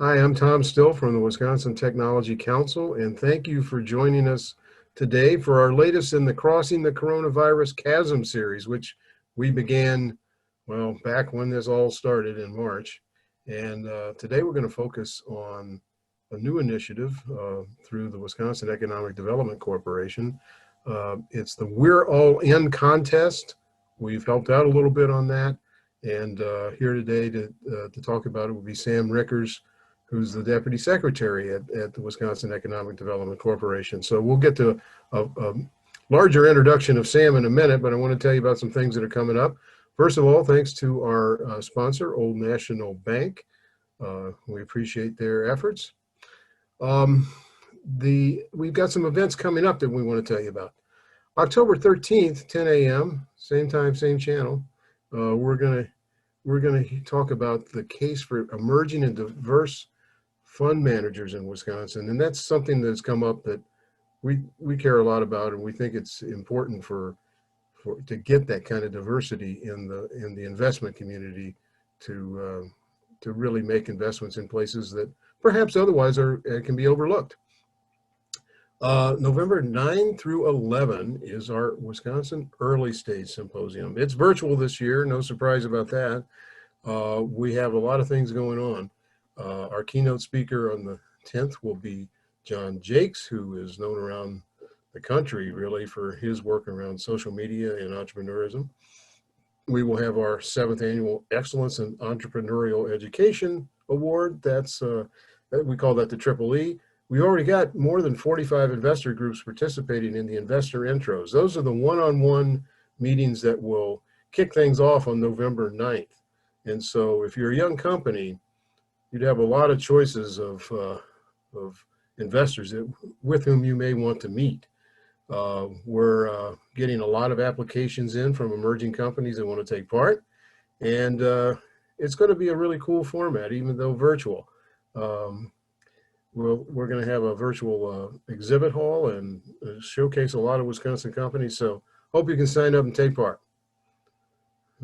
Hi, I'm Tom Still from the Wisconsin Technology Council, and thank you for joining us today for our latest in the Crossing the Coronavirus Chasm series, which we began, well, back when this all started in March. And today we're going to focus on a new initiative through the Wisconsin Economic Development Corporation. It's the We're All In contest. We've helped out a little bit on that. And here today to talk about it will be Sam Rickers, who's the Deputy Secretary at the Wisconsin Economic Development Corporation. So we'll get to a larger introduction of Sam in a minute, but I want to tell you about some things that are coming up. First of all, thanks to our sponsor, Old National Bank. We appreciate their efforts. We've got some events coming up that we want to tell you about. October 13th, 10 a.m., same time, same channel. We're going to talk about the case for emerging and diverse fund managers in Wisconsin, and that's something that's come up that we care a lot about, and we think it's important to get that kind of diversity in the investment community to really make investments in places that perhaps otherwise can be overlooked. November 9 through 11 is our Wisconsin Early Stage Symposium. It's virtual this year, no surprise about that. We have a lot of things going on. Our keynote speaker on the 10th will be John Jakes, who is known around the country really for his work around social media and entrepreneurism. We will have our 7th annual Excellence in Entrepreneurial Education Award. We call that the Triple E. We already got more than 45 investor groups participating in the investor intros. Those are the one-on-one meetings that will kick things off on November 9th. And so if you're a young company, you'd have a lot of choices of investors with whom you may want to meet. We're getting a lot of applications in from emerging companies that want to take part. And it's going to be a really cool format, even though virtual. We're going to have a virtual exhibit hall and showcase a lot of Wisconsin companies. So hope you can sign up and take part.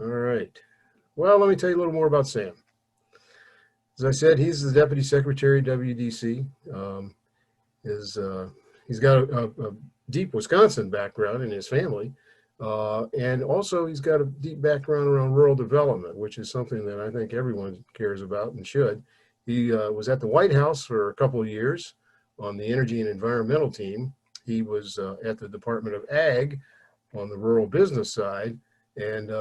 All right. Well, let me tell you a little more about Sam. As I said, he's the Deputy Secretary, WDC. He's got a deep Wisconsin background in his family. And also he's got a deep background around rural development, which is something that I think everyone cares about and should. He was at the White House for a couple of years on the Energy and Environmental team. He was at the Department of Ag on the rural business side and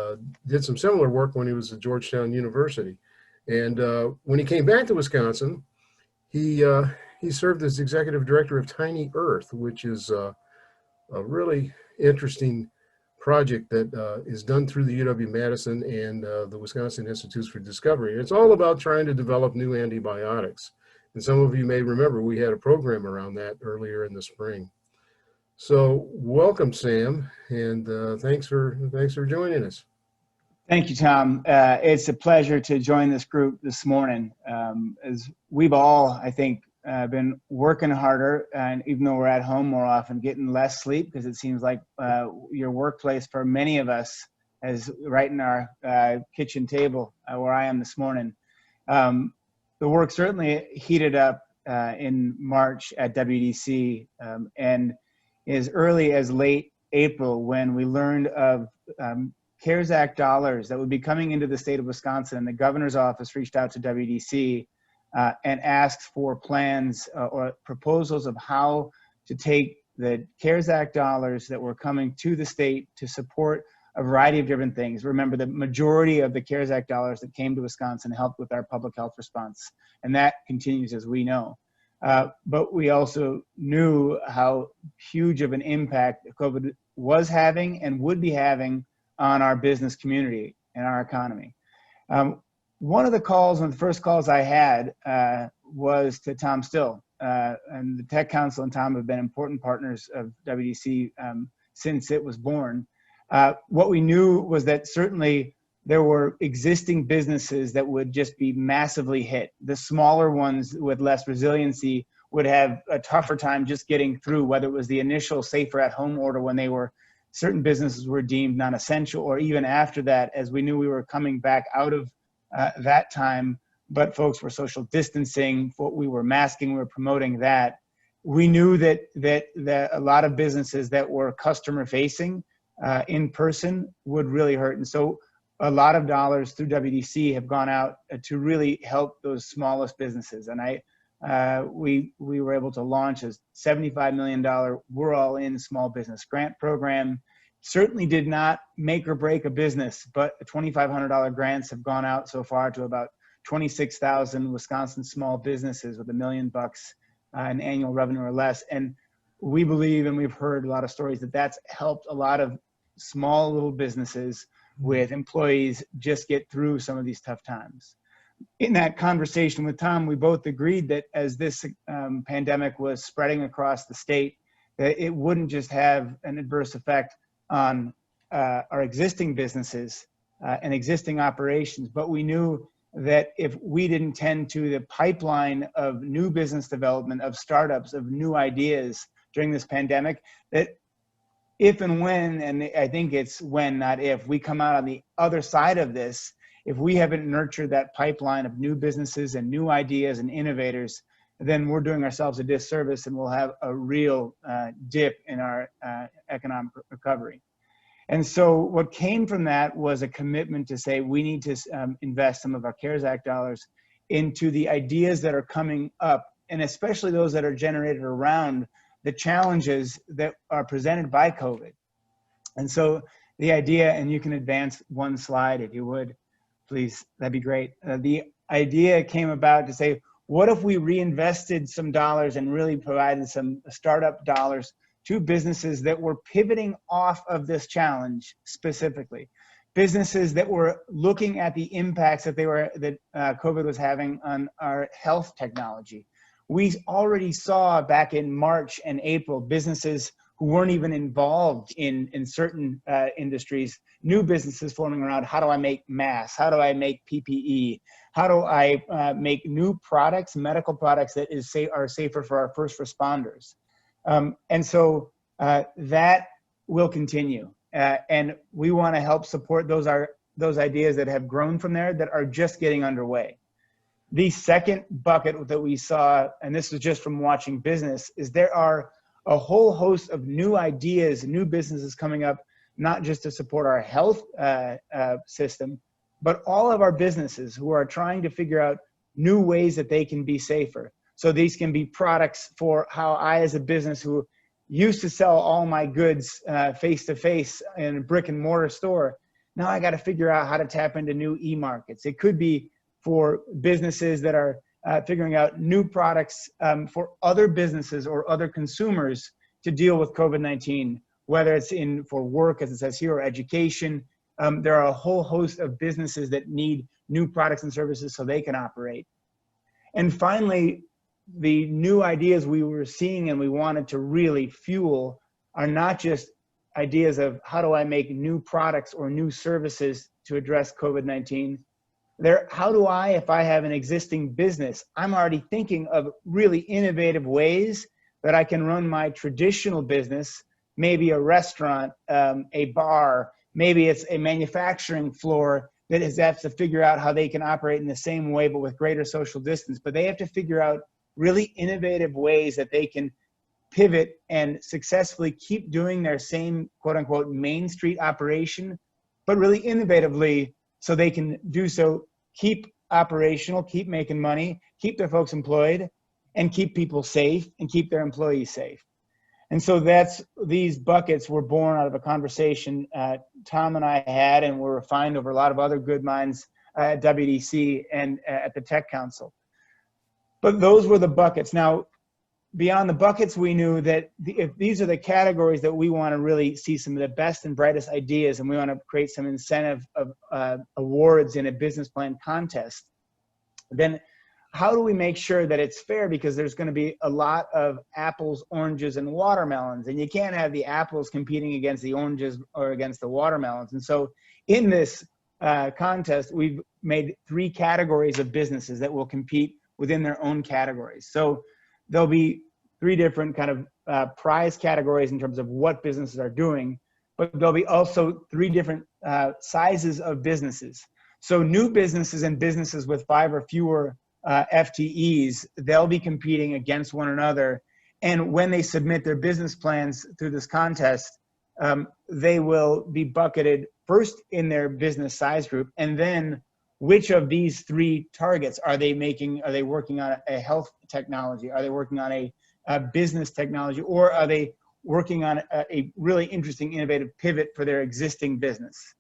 did some similar work when he was at Georgetown University. And when he came back to Wisconsin, he served as executive director of Tiny Earth, which is a really interesting project that is done through the UW-Madison and the Wisconsin Institutes for Discovery. And it's all about trying to develop new antibiotics. And some of you may remember we had a program around that earlier in the spring. So welcome, Sam, and thanks for joining us. Thank you, Tom. It's a pleasure to join this group this morning. As we've all, I think, been working harder, and even though we're at home more often, getting less sleep, because it seems like your workplace for many of us is right in our kitchen table where I am this morning. The work certainly heated up in March at WDC, and as early as late April, when we learned of CARES Act dollars that would be coming into the state of Wisconsin, the governor's office reached out to WDC and asked for plans or proposals of how to take the CARES Act dollars that were coming to the state to support a variety of different things. Remember, the majority of the CARES Act dollars that came to Wisconsin helped with our public health response, and that continues, as we know. But we also knew how huge of an impact COVID was having and would be having on our business community and our economy. One of the first calls I had was to Tom Still, and the Tech Council and Tom have been important partners of WDC since it was born. What we knew was that certainly there were existing businesses that would just be massively hit. The smaller ones with less resiliency would have a tougher time just getting through, whether it was the initial safer at home order when certain businesses were deemed non-essential, or even after that, as we knew we were coming back out of that time but folks were social distancing, we were masking, we were promoting that. We knew that a lot of businesses that were customer facing in person would really hurt. And so a lot of dollars through WDC have gone out to really help those smallest businesses. And we were able to launch a $75 million We're All In small business grant program. Certainly did not make or break a business, but $2,500 grants have gone out so far to about 26,000 Wisconsin small businesses with $1 million in annual revenue or less. And we believe, and we've heard a lot of stories, that that's helped a lot of small little businesses with employees just get through some of these tough times. In that conversation with Tom, we both agreed that as this pandemic was spreading across the state, that it wouldn't just have an adverse effect on our existing businesses and existing operations, but we knew that if we didn't tend to the pipeline of new business development, of startups, of new ideas during this pandemic, that if and when, and I think it's when, not if, we come out on the other side of this, if we haven't nurtured that pipeline of new businesses and new ideas and innovators, then we're doing ourselves a disservice and we'll have a real dip in our economic recovery. And so what came from that was a commitment to say we need to invest some of our CARES Act dollars into the ideas that are coming up, and especially those that are generated around the challenges that are presented by COVID. And so the idea, and you can advance one slide if you would, please, that'd be great. The idea came about to say, what if we reinvested some dollars and really provided some startup dollars to businesses that were pivoting off of this challenge specifically, businesses that were looking at the impacts that COVID was having on our health technology. We already saw back in March and April businesses who weren't even involved in certain industries, new businesses forming around how do I make masks, how do I make PPE, how do I make new products, medical products that are safer for our first responders. And so that will continue. And we want to help support those ideas that have grown from there that are just getting underway. The second bucket that we saw, and this was just from watching business, is there are a whole host of new ideas, new businesses coming up, not just to support our health system, but all of our businesses who are trying to figure out new ways that they can be safer. So these can be products for how I, as a business who used to sell all my goods face-to-face in a brick and mortar store, now I got to figure out how to tap into new e-markets. It could be for businesses that are figuring out new products for other businesses or other consumers to deal with COVID-19, whether it's for work, as it says here, or education. There are a whole host of businesses that need new products and services so they can operate. And finally, the new ideas we were seeing and we wanted to really fuel are not just ideas of how do I make new products or new services to address COVID-19. How do I, if I have an existing business, I'm already thinking of really innovative ways that I can run my traditional business, maybe a restaurant, a bar, maybe it's a manufacturing floor that has to figure out how they can operate in the same way, but with greater social distance. But they have to figure out really innovative ways that they can pivot and successfully keep doing their same quote unquote Main Street operation, but really innovatively so they can do so, keep operational, keep making money, keep their folks employed, and keep people safe and keep their employees safe. And so these buckets were born out of a conversation Tom and I had and were refined over a lot of other good minds at WDC and at the Tech Council. But those were the buckets. Now, beyond the buckets, we knew that if these are the categories that we want to really see some of the best and brightest ideas, and we want to create some incentive of awards in a business plan contest, then how do we make sure that it's fair? Because there's going to be a lot of apples, oranges, and watermelons, and you can't have the apples competing against the oranges or against the watermelons. And so in this contest, we've made 3 categories of businesses that will compete within their own categories. So there'll be 3 different kind of prize categories in terms of what businesses are doing, but there'll be also 3 different sizes of businesses. So new businesses and businesses with 5 or fewer FTEs, they'll be competing against one another. And when they submit their business plans through this contest, they will be bucketed first in their business size group, and then which of these 3 targets are they making? Are they working on a health technology? Are they working on a business technology? Or are they working on a really interesting, innovative pivot for their existing business?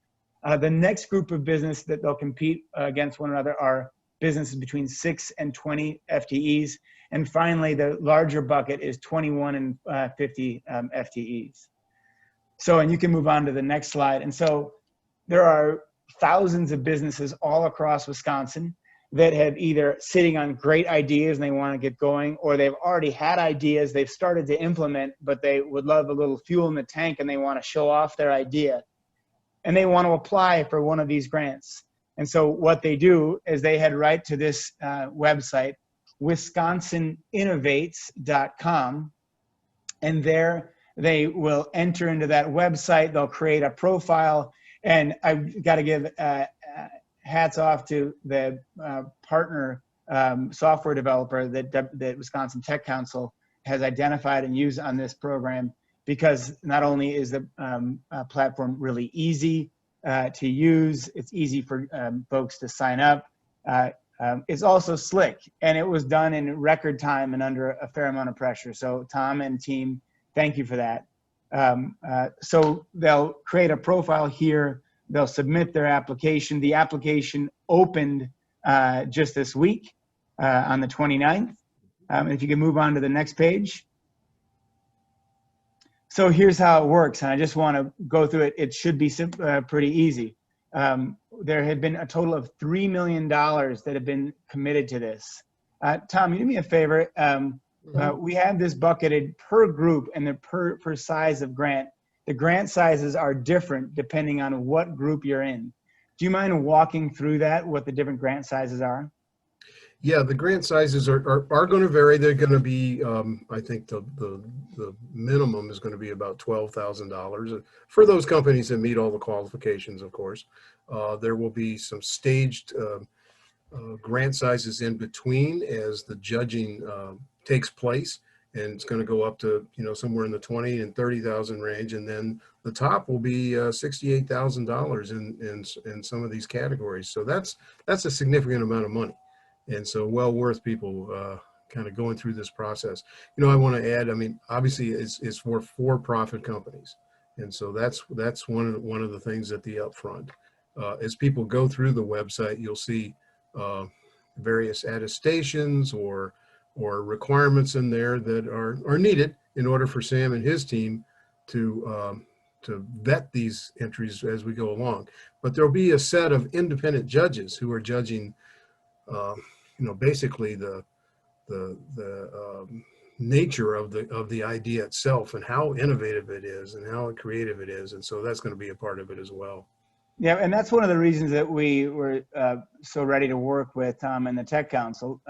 The next group of business that they'll compete against one another are businesses between 6 and 20 FTEs. And finally, the larger bucket is 21 and 50 FTEs. So, and you can move on to the next slide. And so there are thousands of businesses all across Wisconsin that have either sitting on great ideas and they want to get going, or they've already had ideas they've started to implement, but they would love a little fuel in the tank and they want to show off their idea. And they want to apply for one of these grants. And so what they do is they head right to this website, wisconsininnovates.com, and there they will enter into that website. They'll create a profile, and I've got to give hats off to the partner software developer that Wisconsin Tech Council has identified and used on this program, because not only is the platform really easy to use, it's easy for folks to sign up. It's also slick, and it was done in record time and under a fair amount of pressure. So Tom and team, thank you for that. So they'll create a profile here. They'll submit their application. The application opened just this week on the 29th. If you can move on to the next page. So here's how it works, and I just want to go through it. It should be pretty easy. There had been a total of $3 million that have been committed to this. Tom, you do me a favor. We have this bucketed per group and per size of grant. The grant sizes are different depending on what group you're in. Do you mind walking through that, what the different grant sizes are? Yeah, the grant sizes are going to vary. They're going to be, I think the minimum is going to be about $12,000 for those companies that meet all the qualifications, of course. There will be some staged grant sizes in between as the judging takes place, and it's going to go up to, somewhere in the 20 and 30,000 range, and then the top will be $68,000 in some of these categories. So that's a significant amount of money. And so well worth people kind of going through this process. I want to add, obviously it's for-profit companies. And so that's one of the things at the upfront. As people go through the website, you'll see various attestations or requirements in there that are needed in order for Sam and his team to vet these entries as we go along. But there'll be a set of independent judges who are judging basically the nature of the idea itself and how innovative it is and how creative it is. And so that's going to be a part of it as well. Yeah, and that's one of the reasons that we were so ready to work with Tom and the Tech Council.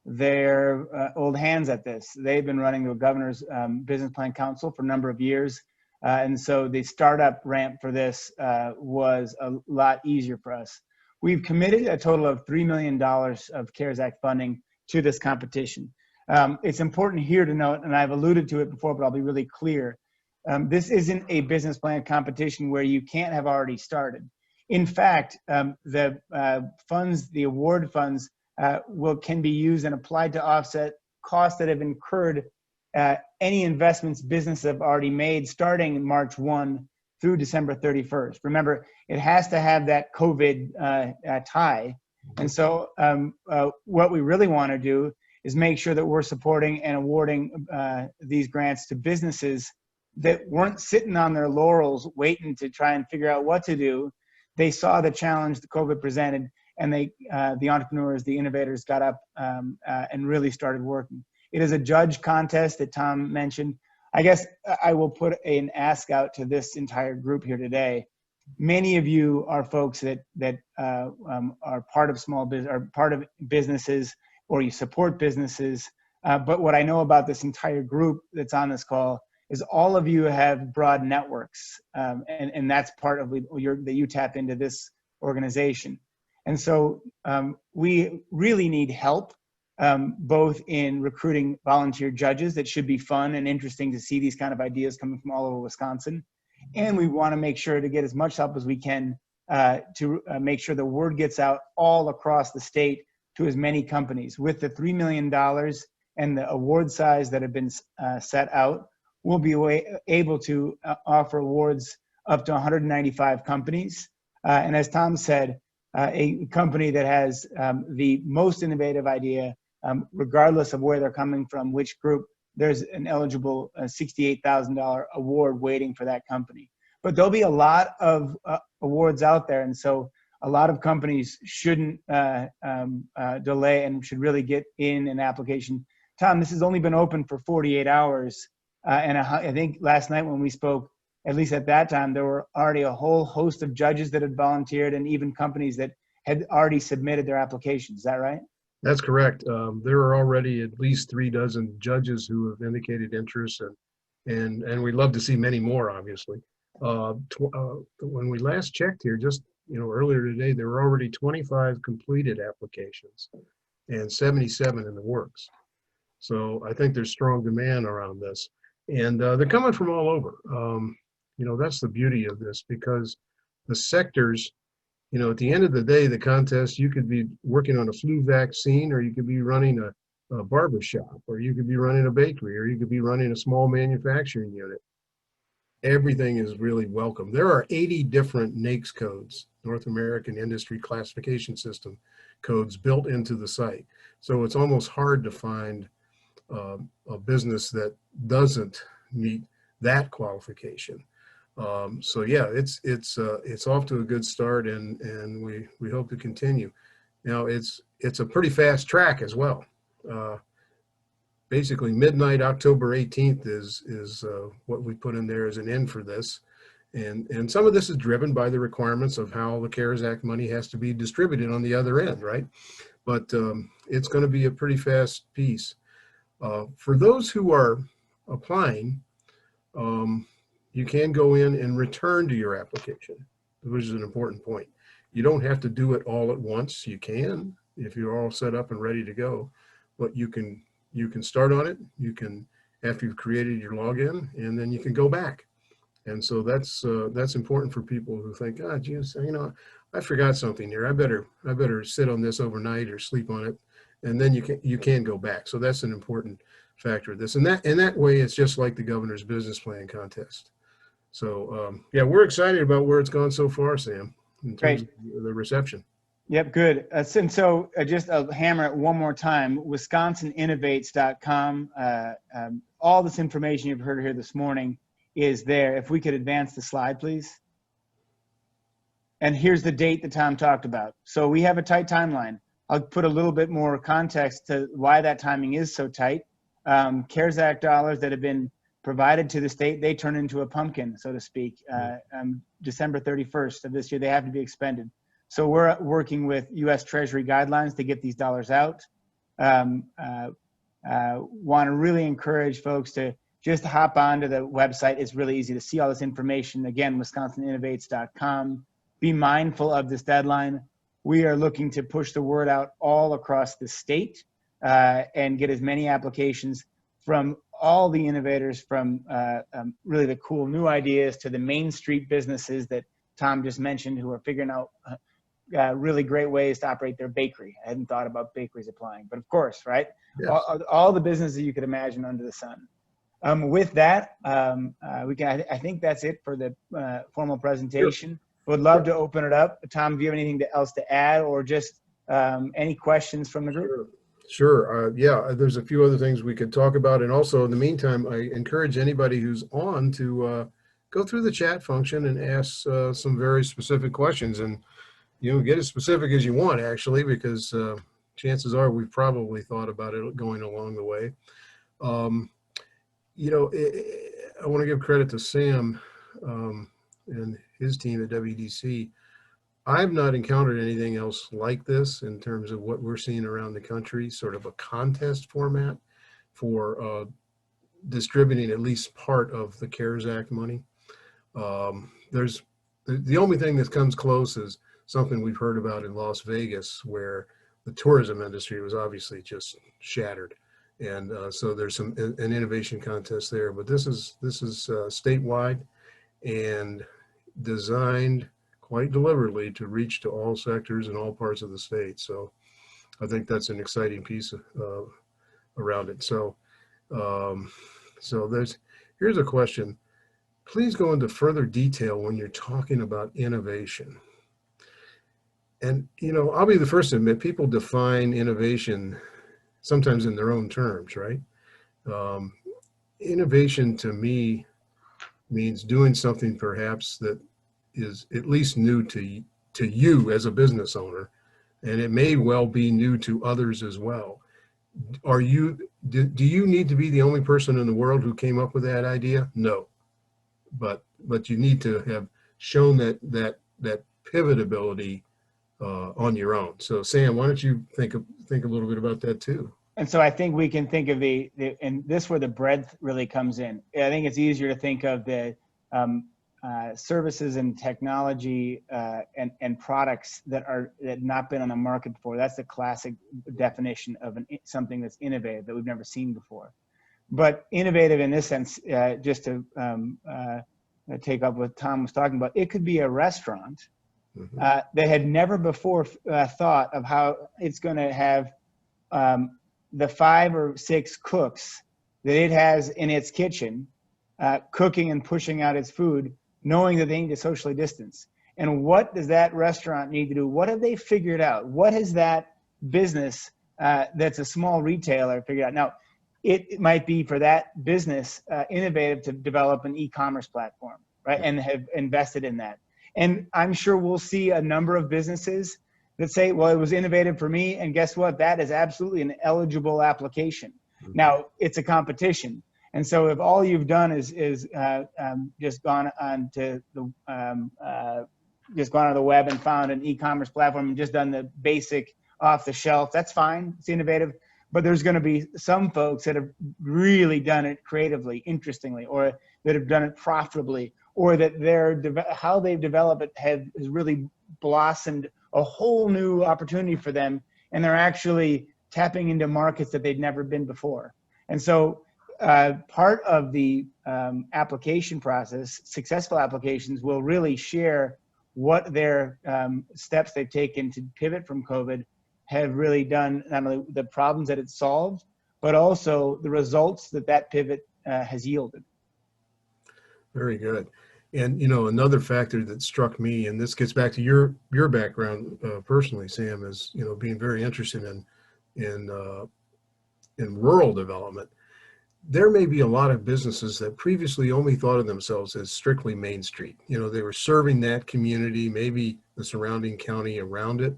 They're old hands at this. They've been running the Governor's Business Plan Council for a number of years. And so the startup ramp for this was a lot easier for us. We've committed a total of $3 million of CARES Act funding to this competition. It's important here to note, and I've alluded to it before, but I'll be really clear. This isn't a business plan competition where you can't have already started. In fact, the funds, the award funds, can be used and applied to offset costs that have incurred any investments businesses have already made starting March 1 through December 31st. Remember, it has to have that COVID tie. And so what we really want to do is make sure that we're supporting and awarding these grants to businesses that weren't sitting on their laurels waiting to try and figure out what to do. They saw the challenge that COVID presented, and the entrepreneurs, the innovators got up and really started working. It is a judge contest that Tom mentioned. I guess I will put an ask out to this entire group here today. Many of you are folks that are part of small business, are part of businesses, or you support businesses. But what I know about this entire group that's on this call is all of you have broad networks, and that's part of that you tap into this organization. And so we really need help, both in recruiting volunteer judges. That should be fun and interesting to see these kind of ideas coming from all over Wisconsin. And we want to make sure to get as much help as we can to make sure the word gets out all across the state to as many companies. With the $3 million and the award size that have been set out, we'll be able to offer awards up to 195 companies. And as Tom said, a company that has the most innovative idea, regardless of where they're coming from, which group, there's an eligible $68,000 award waiting for that company. But there'll be a lot of awards out there, and so a lot of companies shouldn't delay and should really get in an application. Tom, this has only been open for 48 hours, and I think last night when we spoke, at least at that time, there were already a whole host of judges that had volunteered and even companies that had already submitted their applications. Is that right? That's correct. There are already at least 36 judges who have indicated interest, and we'd love to see many more, obviously. When we last checked here, just earlier today, there were already 25 completed applications and 77 in the works. So I think there's strong demand around this, and they're coming from all over. That's the beauty of this, because the sectors, at the end of the day, the contest, you could be working on a flu vaccine, or you could be running a barber shop, or you could be running a bakery, or you could be running a small manufacturing unit. Everything is really welcome. There are 80 different NAICS codes, North American Industry Classification System codes, built into the site. So it's almost hard to find a business that doesn't meet that qualification. So yeah, it's off to a good start, and we hope to continue. Now it's a pretty fast track as well. Basically midnight October 18th is what we put in there as an end for this, and some of this is driven by the requirements of how the CARES Act money has to be distributed on the other end, right? But it's going to be a pretty fast piece. For those who are applying, you can go in and return to your application, which is an important point. You don't have to do it all at once. You can, if you're all set up and ready to go, but you can start on it. You can, after you've created your login, and then you can go back. And so that's important for people who think, geez, I forgot something here. I better sit on this overnight or sleep on it, and then you can go back. So that's an important factor of this. And that way, it's just like the governor's business plan contest. So yeah, we're excited about where it's gone so far, Sam, in terms of the reception. Yep, good. And so just I'll hammer it one more time, wisconsininnovates.com. All this information you've heard here this morning is there. If we could advance the slide, please. And here's the date that Tom talked about. So we have a tight timeline. I'll put a little bit more context to why that timing is so tight. CARES Act dollars that have been provided to the state, they turn into a pumpkin, so to speak. December 31st of this year, they have to be expended. So we're working with U.S. Treasury guidelines to get these dollars out. Want to really encourage folks to just hop onto the website. It's really easy to see all this information. Again, wisconsininnovates.com. Be mindful of this deadline. We are looking to push the word out all across the state and get as many applications from all the innovators, from really the cool new ideas to the Main Street businesses that Tom just mentioned, who are figuring out really great ways to operate their bakery. I hadn't thought about bakeries applying, but of course, right? Yes. All the businesses you could imagine under the sun. With that, I think that's it for the formal presentation. Sure. Would love to open it up. Tom, do you have anything else to add, or just any questions from the group? Sure. Yeah, there's a few other things we could talk about. And also in the meantime, I encourage anybody who's on to go through the chat function and ask some very specific questions, and get as specific as you want, actually, because chances are we've probably thought about it going along the way. I want to give credit to Sam and his team at WDC. I've not encountered anything else like this in terms of what we're seeing around the country, sort of a contest format for distributing at least part of the CARES Act money. The only thing that comes close is something we've heard about in Las Vegas, where the tourism industry was obviously just shattered. And so there's an innovation contest there, but this is statewide and designed quite deliberately to reach to all sectors and all parts of the state. So I think that's an exciting piece around it. So so here's a question. Please go into further detail when you're talking about innovation. And I'll be the first to admit people define innovation sometimes in their own terms, right? Um, Innovation to me means doing something perhaps that is at least new to you as a business owner, and it may well be new to others as well. Do you need to be the only person in the world who came up with that idea? No, but you need to have shown that pivotability on your own. So Sam, why don't you think a little bit about that too? And so I think we can think of and this where the breadth really comes in. I think it's easier to think of the services and technology and products that have not been on the market before. That's the classic definition of something that's innovative that we've never seen before. But innovative in this sense, just to take up what Tom was talking about, it could be a restaurant that had never before thought of how it's going to have the 5 or 6 cooks that it has in its kitchen, cooking and pushing out its food, knowing that they need to socially distance. And what does that restaurant need to do? What have they figured out? What has that business that's a small retailer figured out? Now, it might be for that business innovative to develop an e-commerce platform, right? And have invested in that. And I'm sure we'll see a number of businesses that say, well, it was innovative for me. And guess what? That is absolutely an eligible application. Now, it's a competition. And so if all you've done is just gone on to the web and found an e-commerce platform and just done the basic off the shelf, that's fine. It's innovative. But there's going to be some folks that have really done it creatively, interestingly, or that have done it profitably, or that how they've developed it has really blossomed a whole new opportunity for them, and they're actually tapping into markets that they'd never been before. And so part of the application process, successful applications will really share what their steps they've taken to pivot from COVID have really done, not only the problems that it solved, but also the results that pivot has yielded. Very good. And another factor that struck me, and this gets back to your background personally, Sam, is being very interested in rural development. There may be a lot of businesses that previously only thought of themselves as strictly Main Street. They were serving that community, maybe the surrounding county around it,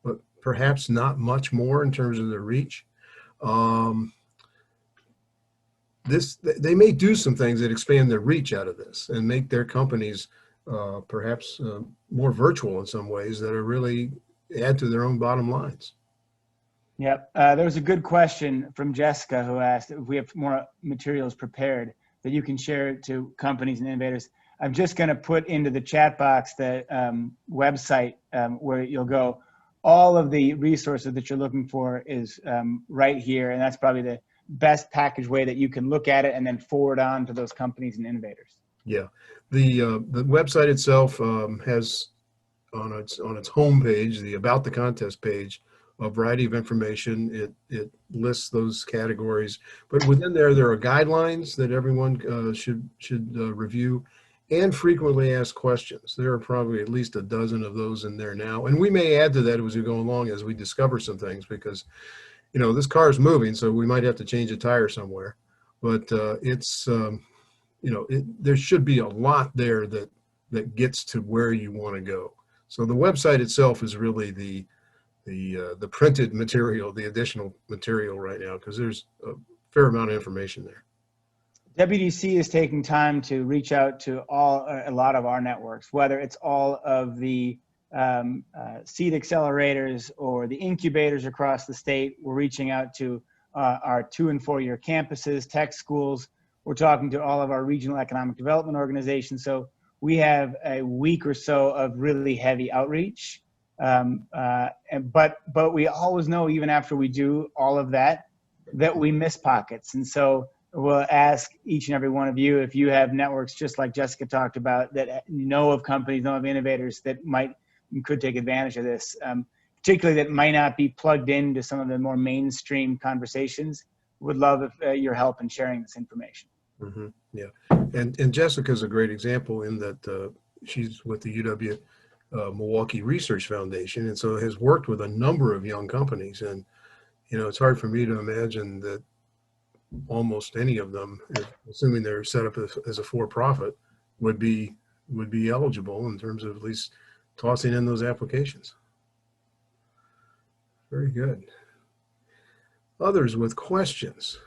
but perhaps not much more in terms of their reach. They may do some things that expand their reach out of this and make their companies perhaps more virtual in some ways that are really add to their own bottom lines. Yep. There was a good question from Jessica who asked if we have more materials prepared that you can share to companies and innovators. I'm just going to put into the chat box the website where you'll go. All of the resources that you're looking for is right here, and that's probably the best package way that you can look at it and then forward on to those companies and innovators. Yeah, the website itself has on its homepage, the About the Contest page, a variety of information. It lists those categories, but within there are guidelines that everyone should review, and frequently asked questions. There are probably at least a dozen of those in there now, and we may add to that as we go along as we discover some things, because this car is moving, so we might have to change a tire somewhere. But there should be a lot there that gets to where you want to go. So the website itself is really the printed material, the additional material right now, because there's a fair amount of information there. WDC is taking time to reach out to a lot of our networks, whether it's all of the seed accelerators or the incubators across the state. We're reaching out to our 2- and 4-year campuses, tech schools. We're talking to all of our regional economic development organizations. So we have a week or so of really heavy outreach. But we always know, even after we do all of that, that we miss pockets. And so we'll ask each and every one of you, if you have networks, just like Jessica talked about, that know of companies, know of innovators that could take advantage of this, particularly that might not be plugged into some of the more mainstream conversations. Would love your help in sharing this information. Mm-hmm. Yeah, and Jessica's a great example in that she's with the UW Milwaukee Research Foundation, and so has worked with a number of young companies. And it's hard for me to imagine that almost any of them, assuming they're set up as a for-profit, would be eligible in terms of at least tossing in those applications. Very good. Others with questions?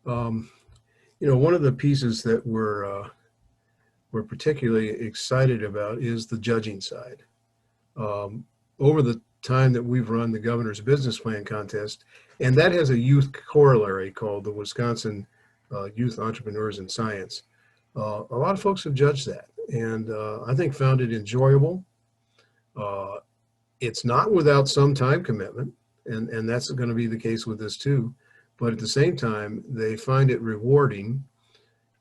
One of the pieces that we're particularly excited about is the judging side. Over the time that we've run the Governor's Business Plan Contest, and that has a youth corollary called the Wisconsin Youth Entrepreneurs in Science. A lot of folks have judged that, and I think found it enjoyable. It's not without some time commitment, and that's going to be the case with this too. But at the same time, they find it rewarding.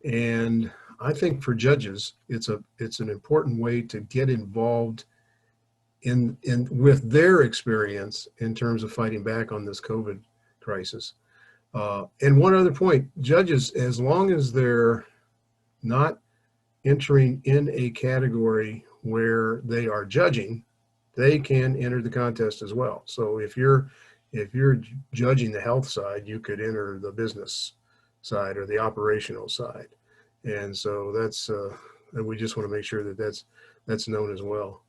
And I think for judges, it's an important way to get involved in with their experience in terms of fighting back on this COVID crisis. And one other point, judges, as long as they're not entering in a category where they are judging, they can enter the contest as well. So if you're judging the health side, you could enter the business side or the operational side. And so and we just want to make sure that that's known as well.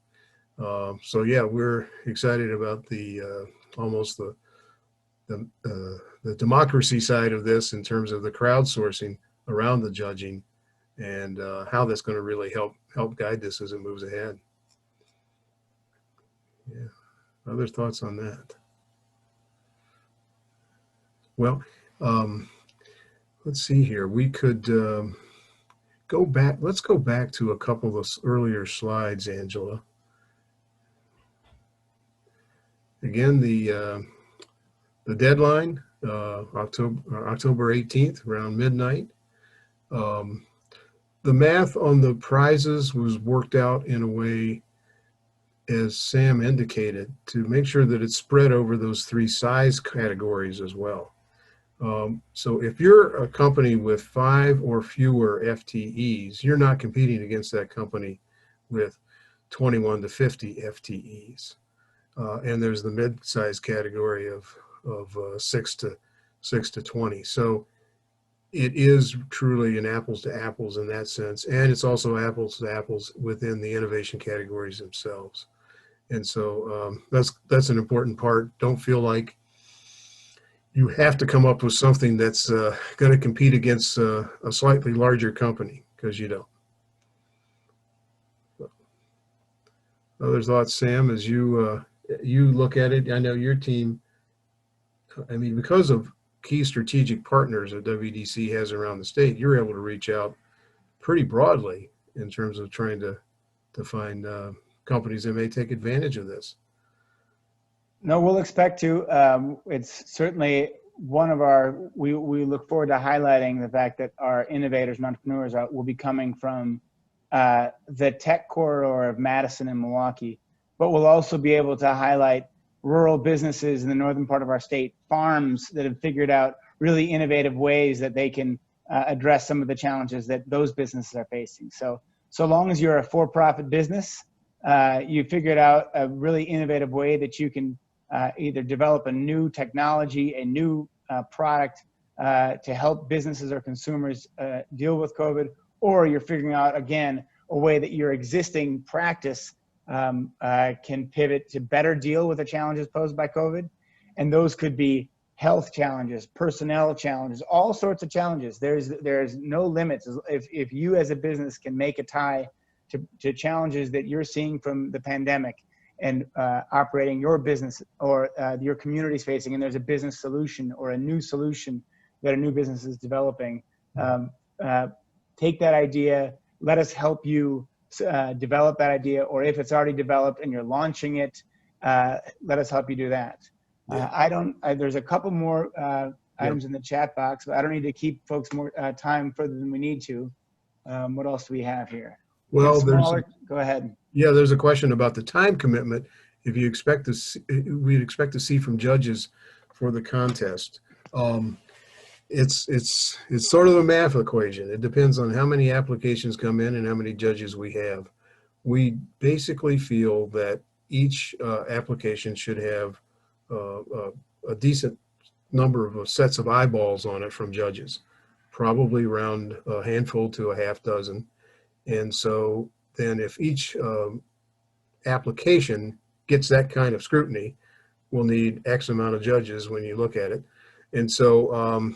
So yeah, we're excited about the almost the democracy side of this in terms of the crowdsourcing around the judging, and how that's going to really help guide this as it moves ahead. Yeah. Other thoughts on that? Well, let's see here. We could go back. Let's go back to a couple of earlier slides, Angela. Again, the deadline, October 18th, around midnight. The math on the prizes was worked out in a way, as Sam indicated, to make sure that it's spread over those three size categories as well. So if you're a company with 5 or fewer FTEs, you're not competing against that company with 21 to 50 FTEs. And there's the mid-size category of 6 to 20. So it is truly an apples to apples in that sense. And it's also apples to apples within the innovation categories themselves. And so that's an important part. Don't feel like you have to come up with something that's going to compete against a slightly larger company, because you don't. Other thoughts, Sam, as you look at it? I know your team, I mean, because of key strategic partners that WDC has around the state, you're able to reach out pretty broadly in terms of trying to find companies that may take advantage of this. No, we'll expect to. It's certainly one of we look forward to highlighting the fact that our innovators and entrepreneurs will be coming from the tech corridor of Madison and Milwaukee, but we'll also be able to highlight rural businesses in the northern part of our state, farms that have figured out really innovative ways that they can address some of the challenges that those businesses are facing. So long as you're a for-profit business, you figured out a really innovative way that you can either develop a new technology, a new product to help businesses or consumers deal with COVID, or you're figuring out, again, a way that your existing practice can pivot to better deal with the challenges posed by COVID. And those could be health challenges, personnel challenges, all sorts of challenges. There's no limits. If you as a business can make a tie to challenges that you're seeing from the pandemic, and operating your business or your community is facing, and there's a business solution or a new solution that a new business is developing, take that idea, let us help you develop that idea, or if it's already developed and you're launching it, let us help you do that. Yeah. There's a couple more Yep. items in the chat box, but I don't need to keep folks more time further than we need to. What else do we have here? And Well, smaller, go ahead. there's a question about the time commitment. If you expect to see, we'd expect to see from judges for the contest. It's sort of a math equation. It depends on how many applications come in and how many judges we have. We basically feel that each application should have a decent number of sets of eyeballs on it from judges, probably around a handful to a half dozen. And so then if each application gets that kind of scrutiny, we'll need X amount of judges when you look at it. And so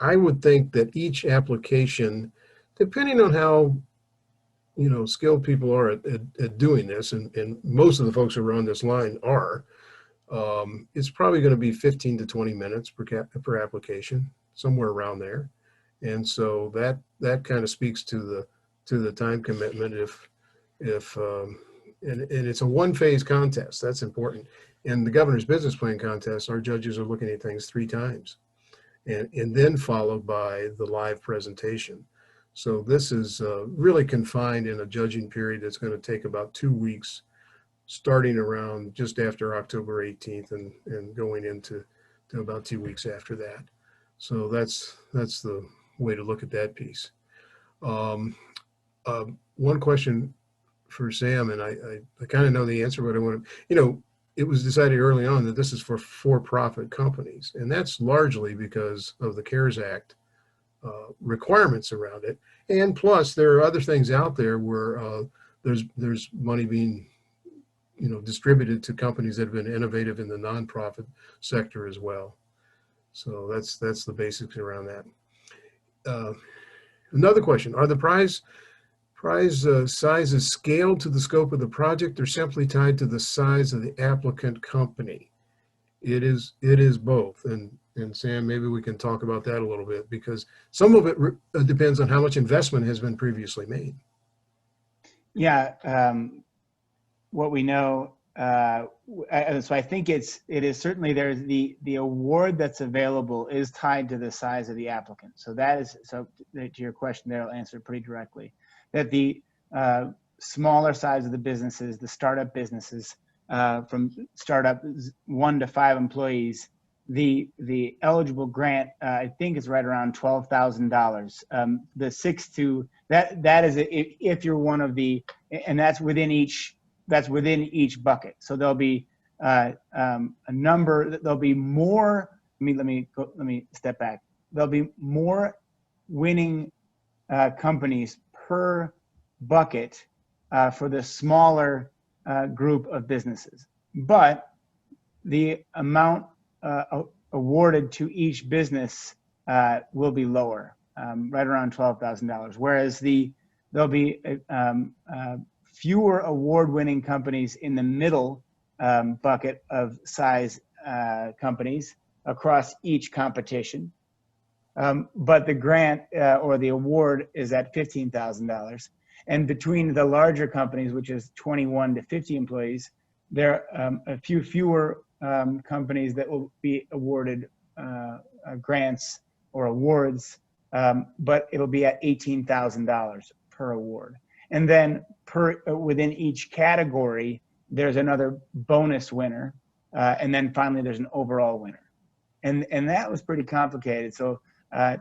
I would think that each application, depending on how skilled people are at doing this, and most of the folks who are on this line are, it's probably going to be 15 to 20 minutes per application, somewhere around there. And so that kind of speaks to the time commitment. And it's a one-phase contest. That's important. In the governor's business plan contest, our judges are looking at things 3 times, and then followed by the live presentation. So this is really confined in a judging period that's going to take about 2 weeks, starting around just after October 18th and going into about 2 weeks after that. So that's the way to look at that piece. One question for Sam, and I kind of know the answer, but I want to, it was decided early on that this is for for-profit companies, and that's largely because of the CARES Act requirements around it. And plus, there are other things out there where there's money being distributed to companies that have been innovative in the nonprofit sector as well. So that's the basics around that. Another question: are the prize sizes scaled to the scope of the project or simply tied to the size of the applicant company? It is both. And Sam, maybe we can talk about that a little bit, because some of it depends on how much investment has been previously made. Yeah, what we know, so I think it is certainly there's the award that's available is tied to the size of the applicant. So that is, so to your question there, I'll answer it pretty directly. That the smaller size of the businesses, the startup businesses, from startup 1 to 5 employees, the eligible grant I think is right around $12,000. The 6 to that is if you're one of the, and that's within each bucket. So there'll be a number. There'll be more. Let me step back. There'll be more winning companies per bucket for the smaller group of businesses, but the amount awarded to each business will be lower, right around $12,000. Whereas there'll be fewer award-winning companies in the middle bucket of size companies across each competition. But the grant or the award is at $15,000. And between the larger companies, which is 21 to 50 employees, there are a few fewer companies that will be awarded grants or awards, but it'll be at $18,000 per award. And then within each category, there's another bonus winner, and then finally there's an overall winner. And that was pretty complicated. So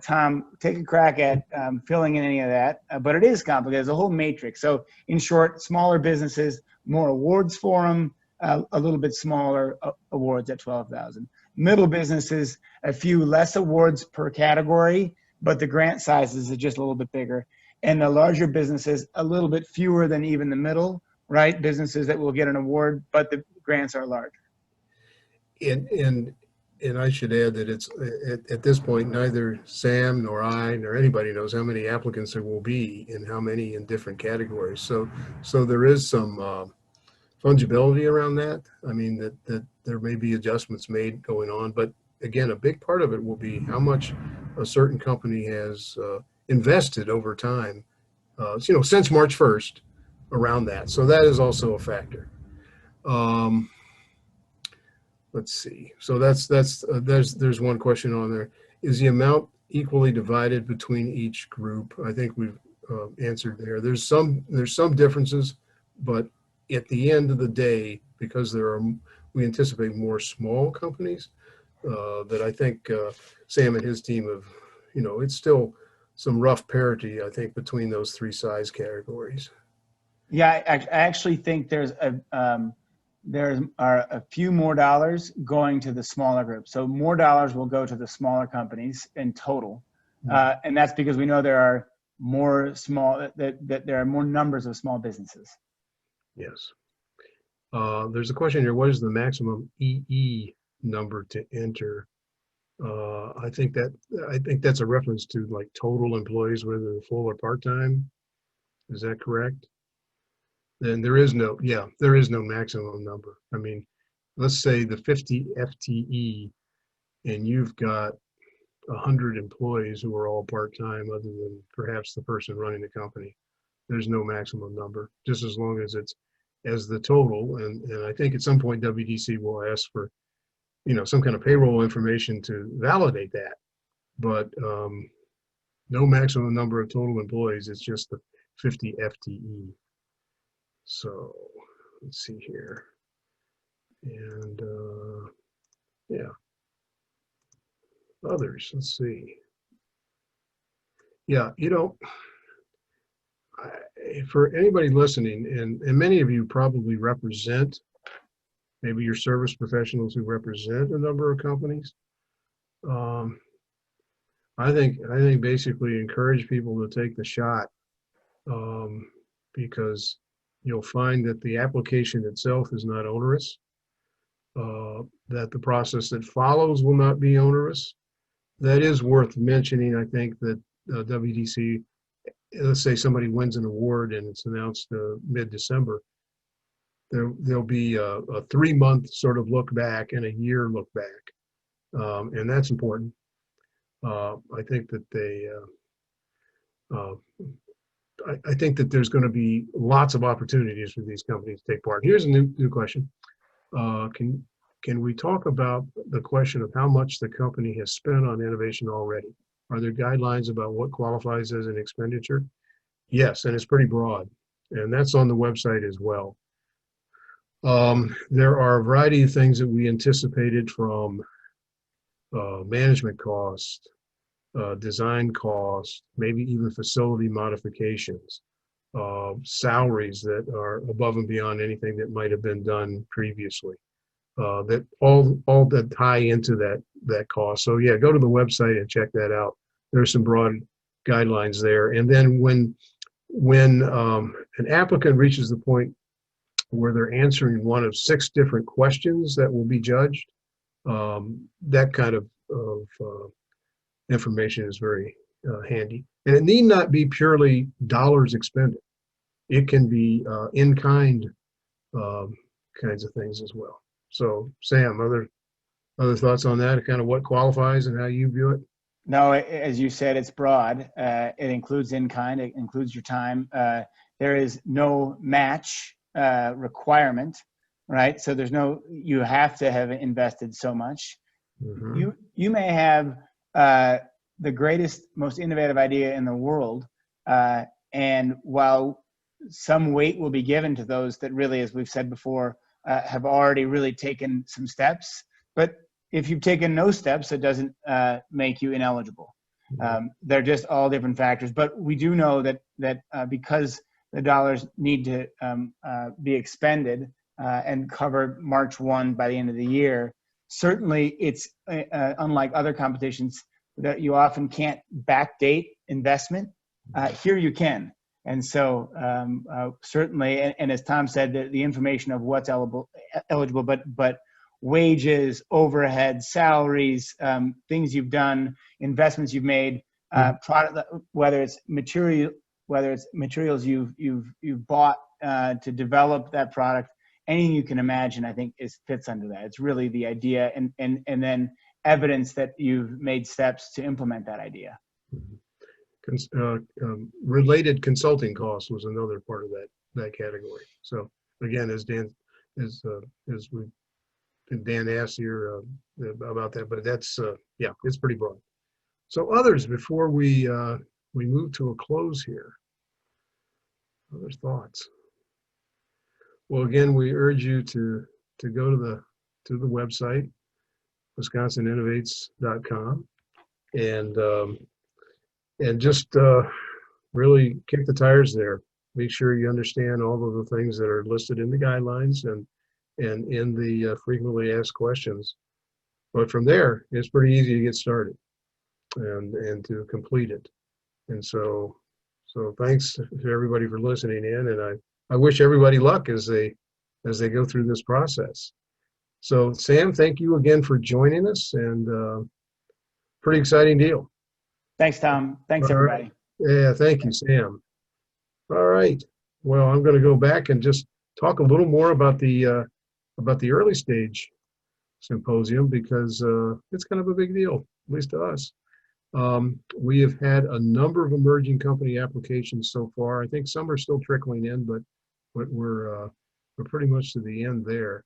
Tom, take a crack at filling in any of that, but it is complicated. There's a whole matrix. So in short, smaller businesses, more awards for them, a little bit smaller awards at $12,000. Middle businesses, a few less awards per category, but the grant sizes are just a little bit bigger. And the larger businesses, a little bit fewer than even the middle, right? Businesses that will get an award, but the grants are larger. And I should add that it's at this point, neither Sam nor I nor anybody knows how many applicants there will be and how many in different categories. So there is some fungibility around that. I mean, that there may be adjustments made going on, but again, a big part of it will be how much a certain company has invested over time, since March 1st around that. So that is also a factor. Um, let's see. So there's one question on there. Is the amount equally divided between each group? I think we've answered there. There's some differences, but at the end of the day, because we anticipate more small companies, that I think Sam and his team have, it's still some rough parity, I think, between those three size categories. Yeah, I actually think there are a few more dollars going to the smaller group. So more dollars will go to the smaller companies in total, and that's because we know there are more that there are more numbers of small businesses. Yes. There's a question here. What is the maximum EE number to enter? I think that's a reference to like total employees, whether they're full or part-time. Is that correct? Then there is no maximum number. I mean, let's say the 50 FTE and you've got 100 employees who are all part-time other than perhaps the person running the company. There's no maximum number, just as long as it's as the total. And I think at some point WDC will ask for, some kind of payroll information to validate that. But no maximum number of total employees. It's just the 50 FTE. So let's see here. And yeah, others, let's see. Yeah, for anybody listening, and many of you probably represent, maybe your service professionals who represent a number of companies. I think basically encourage people to take the shot, because you'll find that the application itself is not onerous, that the process that follows will not be onerous. That is worth mentioning. I think that WDC, let's say somebody wins an award and it's announced mid-December, there'll be a 3-month sort of look back and a year look back, and that's important. I think that I think that there's going to be lots of opportunities for these companies to take part. Here's a new question. Can we talk about the question of how much the company has spent on innovation already? Are there guidelines about what qualifies as an expenditure? Yes, and it's pretty broad, and that's on the website as well. There are a variety of things that we anticipated, from management cost, design cost, maybe even facility modifications, salaries that are above and beyond anything that might have been done previously. That all that tie into that cost. So yeah, go to the website and check that out. There's some broad guidelines there. And then when an applicant reaches the point where they're answering one of 6 different questions that will be judged, that kind of information is very handy. And it need not be purely dollars expended. It can be in-kind kinds of things as well. So Sam, other thoughts on that, kind of what qualifies and how you view it? No, as you said, it's broad. It includes in-kind, it includes your time. There is no match requirement, right? So you have to have invested so much. Mm-hmm. You may have the greatest, most innovative idea in the world, and while some weight will be given to those that really, as we've said before, have already really taken some steps, but if you've taken no steps, it doesn't make you ineligible. They're just all different factors. But we do know that because the dollars need to be expended and covered March 1 by the end of the year, certainly it's unlike other competitions that you often can't backdate investment. Here you can. And so certainly, and as Tom said, the information of what's eligible, but wages, overhead, salaries, things you've done, investments you've made, product, whether it's materials you've bought to develop that product, anything you can imagine, I think fits under that. It's really the idea and then evidence that you've made steps to implement that idea. related consulting costs was another part of that category. So again, as Dan as Dan asked here about that, but that's yeah, it's pretty broad. So others, before we move to a close here, other thoughts? Well, again, we urge you to go to the website, wisconsininnovates.com, and just really kick the tires there. Make sure you understand all of the things that are listed in the guidelines and in the frequently asked questions. But from there, it's pretty easy to get started and to complete it. And so thanks to everybody for listening in, and I wish everybody luck as they go through this process. So Sam, thank you again for joining us, and pretty exciting deal. Thanks, Tom. Thanks, everybody. Yeah, thank you, Sam. All right. Well, I'm going to go back and just talk a little more about the early stage symposium, because it's kind of a big deal, at least to us. We have had a number of emerging company applications so far. I think some are still trickling in, but we're pretty much to the end there.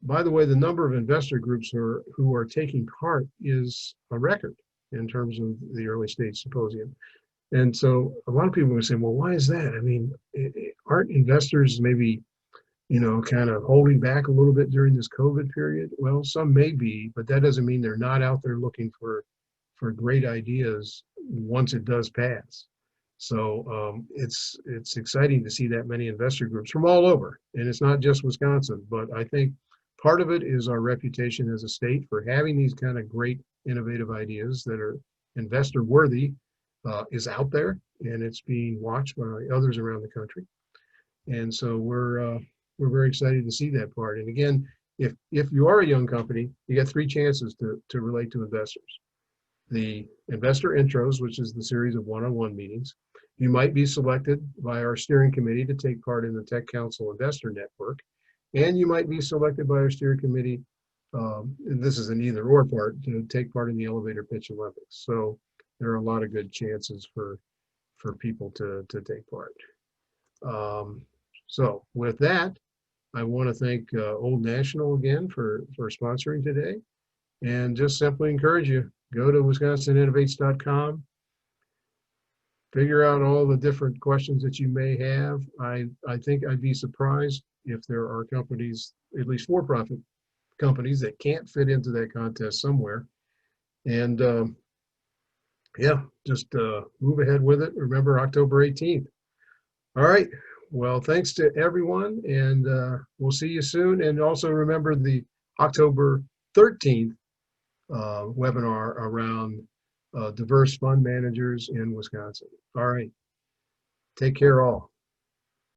By the way, the number of investor groups who are taking part is a record in terms of the early stage symposium. And so a lot of people are saying, well, why is that? I mean, aren't investors maybe, kind of holding back a little bit during this COVID period? Well, some may be, but that doesn't mean they're not out there looking for great ideas once it does pass. So it's exciting to see that many investor groups from all over, and it's not just Wisconsin, but I think part of it is our reputation as a state for having these kind of great innovative ideas that are investor worthy is out there, and it's being watched by others around the country. And so we're very excited to see that part. And again, if you are a young company, you got 3 chances to relate to investors. The investor intros, which is the series of one-on-one meetings. You might be selected by our steering committee to take part in the Tech Council Investor Network, and you might be selected by our steering committee, and this is an either-or part, to take part in the Elevator Pitch Olympics. So there are a lot of good chances for people to take part. So with that, I want to thank Old National again for sponsoring today, and just simply encourage you, go to wisconsininnovates.com, figure out all the different questions that you may have. I think I'd be surprised if there are companies, at least for-profit companies, that can't fit into that contest somewhere. And yeah, just move ahead with it. Remember, October 18th. All right. Well, thanks to everyone, and we'll see you soon. And also remember the October 13th webinar around diverse fund managers in Wisconsin. All right. Take care all.